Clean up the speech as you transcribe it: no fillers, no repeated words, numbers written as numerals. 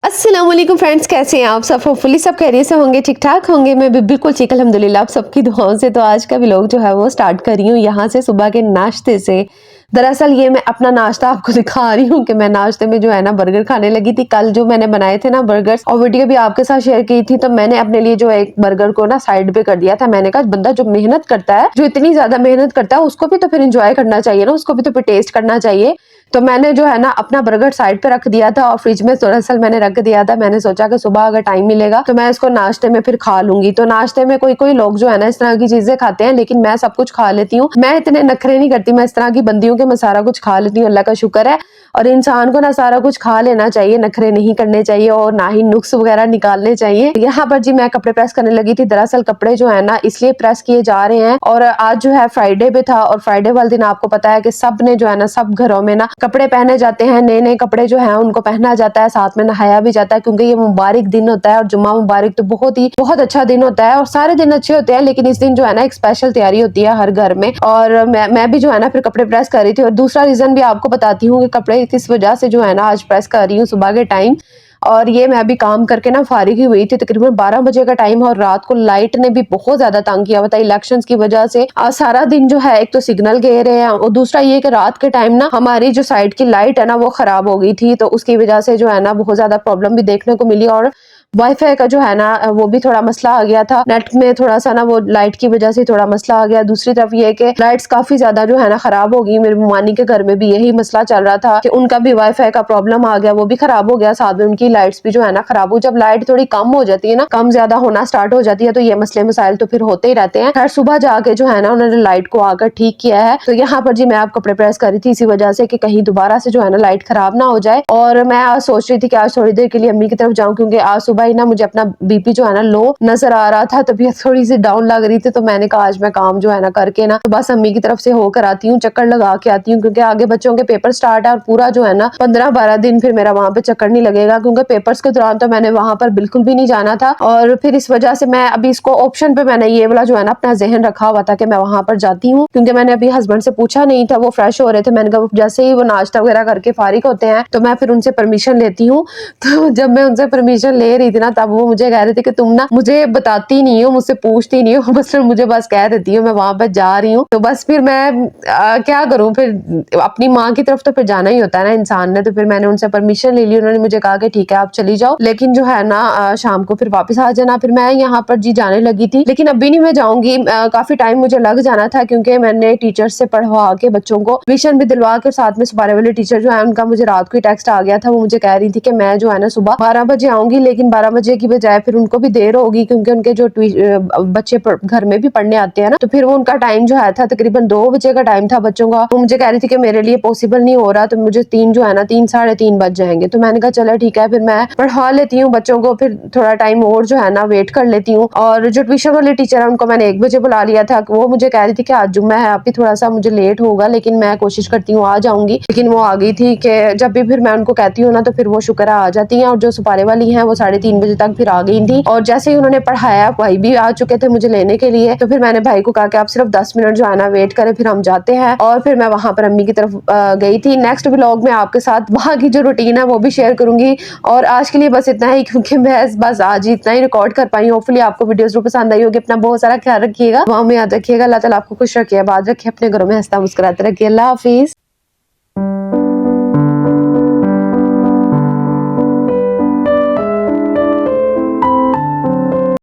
अस्सलाम वालेकुम फ्रेंड्स, कैसे हैं आप सब। होपफुली सब खैरियत से होंगे, ठीक ठाक होंगे। मैं भी बिल्कुल ठीक अल्हम्दुलिल्लाह आप सबकी दुआओं से। तो आज का व्लॉग जो है वो स्टार्ट कर रही हूँ यहाँ से, सुबह के नाश्ते से। दरअसल ये मैं अपना नाश्ता आपको दिखा रही हूँ कि मैं नाश्ते में जो है ना बर्गर खाने लगी थी। कल जो मैंने बनाए थे ना बर्गर्स, और वीडियो भी आपके साथ शेयर की थी, तो मैंने अपने लिए जो एक बर्गर को ना साइड पे कर दिया था। मैंने कहा बंदा जो मेहनत करता है, जो इतनी ज्यादा मेहनत करता है, उसको भी तो फिर इंजॉय करना चाहिए ना, उसको भी तो फिर टेस्ट करना चाहिए। तो मैंने जो है ना अपना बर्गर साइड पे रख दिया था और फ्रिज में दरअसल मैंने रख दिया था। मैंने सोचा कि सुबह अगर टाइम मिलेगा तो मैं इसको नाश्ते में फिर खा लूंगी। तो नाश्ते में कोई कोई लोग जो है ना इस तरह की चीजें खाते हैं, लेकिन मैं सब कुछ खा लेती हूँ। मैं इतने नखरे नहीं करती, मैं इस तरह की बंदी हूँ कि मैं सारा कुछ खा लेती हूँ। अल्लाह का शुक्र है। और इंसान को ना सारा कुछ खा लेना चाहिए, नखरे नहीं करने चाहिए और ना ही नुक्स वगैरह निकालने चाहिए। यहाँ पर जी मैं कपड़े प्रेस करने लगी थी। दरअसल कपड़े जो है ना इसलिए प्रेस किए जा रहे हैं, और आज जो है फ्राइडे पे था, और फ्राइडे वाले दिन आपको पता है कि सब ने जो है ना, सब घरों में ना कपड़े पहने जाते हैं। नए नए कपड़े जो है उनको पहना जाता है, साथ में नहाया भी जाता है, क्योंकि ये मुबारक दिन होता है। और जुम्मा मुबारक तो बहुत अच्छा दिन होता है, और सारे दिन अच्छे होते हैं, लेकिन इस दिन जो है ना एक स्पेशल तैयारी होती है हर घर में। और मैं भी जो है ना फिर कपड़े प्रेस कर रही थी। और दूसरा रीजन भी आपको बताती हूँ कि कपड़े किस वजह से जो है ना आज प्रेस कर रही हूँ सुबह के टाइम। और ये मैं अभी काम करके ना फारिग ही हुई थी, तकरीबन 12 बजे का टाइम है, और रात को लाइट ने भी बहुत ज्यादा तंग किया हुआ था इलेक्शंस की वजह से। सारा दिन जो है एक तो सिग्नल गए रहे हैं, और दूसरा ये कि रात के टाइम ना हमारी जो साइड की लाइट है ना वो खराब हो गई थी, तो उसकी वजह से जो है ना बहुत ज्यादा प्रॉब्लम भी देखने को मिली। और वाईफाई का जो है ना वो भी थोड़ा मसला आ गया था, नेट में थोड़ा सा ना वो लाइट की वजह से थोड़ा मसला आ गया। दूसरी तरफ ये कि लाइट्स काफी ज्यादा जो है ना खराब हो गई। मेरी मानी के घर में भी यही मसला चल रहा था कि उनका भी वाईफाई का प्रॉब्लम आ गया, वो भी खराब हो गया, साथ में उनकी लाइट्स भी जो है ना खराब हो। जब लाइट थोड़ी कम हो जाती है ना, कम ज्यादा होना स्टार्ट हो जाती है, तो ये मसले मसाइल तो फिर होते ही रहते हैं। खैर सुबह जाके जो है ना उन्होंने लाइट को आकर ठीक किया है। तो यहाँ पर जी मैं आप कपड़े प्रेस कर रही थी इसी वजह से कि कहीं दोबारा से जो है ना लाइट खराब ना हो जाए। और मैं आज सोच रही थी कि आज थोड़ी देर के लिए अम्मी की तरफ जाऊं, क्योंकि आज सुबह ही ना मुझे अपना बीपी जो है ना लो नजर आ रहा था, तबीयत थोड़ी सी डाउन लग रही थी। तो मैंने कहा आज मैं काम जो है ना करके ना तो बस अम्मी की तरफ से होकर आती हूँ, चक्कर लगा के आती हूँ, क्योंकि आगे बच्चों के पेपर स्टार्ट है, और पूरा जो है ना 15-12 दिन फिर मेरा वहां पे चक्कर नहीं लगेगा, क्योंकि पेपर्स के दौरान तो मैंने वहां पर बिल्कुल भी नहीं जाना था। और फिर इस वजह से मैं अभी इसको ऑप्शन पे मैंने ये वाला जो है ना अपना जहन रखा हुआ था कि मैं वहां पर जाती हूँ, क्योंकि मैंने अभी हस्बैंड से पूछा नहीं था, वो फ्रेश हो रहे थे। मैंने कहा जैसे ही वो नाश्ता वगैरह करके फारिग होते हैं तो मैं फिर उनसे परमिशन लेती हूँ। तो जब मैं उनसे परमिशन ले रही थी ना, तब वो मुझे कह रहे थे कि तुम ना मुझे बताती नहीं हो, मुझसे पूछती नहीं हो, बस फिर मुझे बस कह देती हो मैं वहां पर जा रही हूँ। तो बस फिर मैं क्या करूँ, फिर अपनी माँ की तरफ तो फिर जाना ही होता है ना इंसान ने। तो फिर मैंने उनसे परमिशन ले ली, उन्होंने मुझे कहा कि ठीक है आप चली जाओ, लेकिन जो है ना शाम को फिर वापस आ जाना। फिर मैं यहाँ पर जी जाने लगी थी, लेकिन अभी नहीं मैं जाऊंगी। काफी टाइम मुझे लग जाना था, क्योंकि मैंने टीचर से पढ़वा के बच्चों को ट्यूशन भी दिलवा के, साथ में सुपारे वाले टीचर जो है उनका मुझे रात को ही टेक्स्ट आ गया था। वो मुझे कह रही थी कि मैं जो है ना सुबह 12 बजे आऊंगी, लेकिन 12 बजे की बजाय फिर उनको भी देर होगी, क्योंकि उनके जो बच्चे घर में भी पढ़ने आते हैं ना, तो फिर वो उनका टाइम जो है था तकरीबन 2 बजे का टाइम था बच्चों का। वो मुझे कह रही थी कि मेरे लिए पॉसिबल नहीं हो रहा, तो मुझे 3 जो है ना 3 साढ़े 3 बज जाएंगे। तो मैंने कहा चलो ठीक है, फिर मैं पढ़ा लेती हूँ बच्चों को, फिर थोड़ा टाइम और जो है ना वेट कर लेती हूँ। और जो ट्यूशन वाले टीचर है उनको मैंने 1 बजे बुला लिया था। वो मुझे कह रही थी कि आज जुम्मा है, अभी थोड़ा सा मुझे लेट होगा, लेकिन मैं कोशिश करती हूँ आ जाऊंगी। लेकिन वो आ गई थी कि जब भी फिर मैं उनको कहती हूँ ना तो फिर वो शुक्र आ जाती है। और जो सुपारे वाली है वो 3:30 बजे तक फिर आ गई थी, और जैसे ही उन्होंने पढ़ाया भाई भी आ चुके थे मुझे लेने के लिए। तो फिर मैंने भाई को कहा कि आप सिर्फ 10 मिनट जो है ना वेट करें, फिर हम जाते हैं। और फिर मैं वहां पर अम्मी की तरफ गई थी। नेक्स्ट व्लॉग में आपके साथ वहां की जो रूटीन है वो भी शेयर करूंगी। और आज के लिए बस इतना ही, क्योंकि मैं बस आज ही इतना ही रिकॉर्ड कर पाई। होपफुली आपको वीडियो जरूर पसंद आई होगी। अपना बहुत सारा ख्याल रखिएगा, वहां में याद रखिएगा। अल्लाह ताला आपको खुश रखिए, बात रखिए, अपने घरों में हंसता मुस्कुराते रखिए। अल्लाह हाफिज।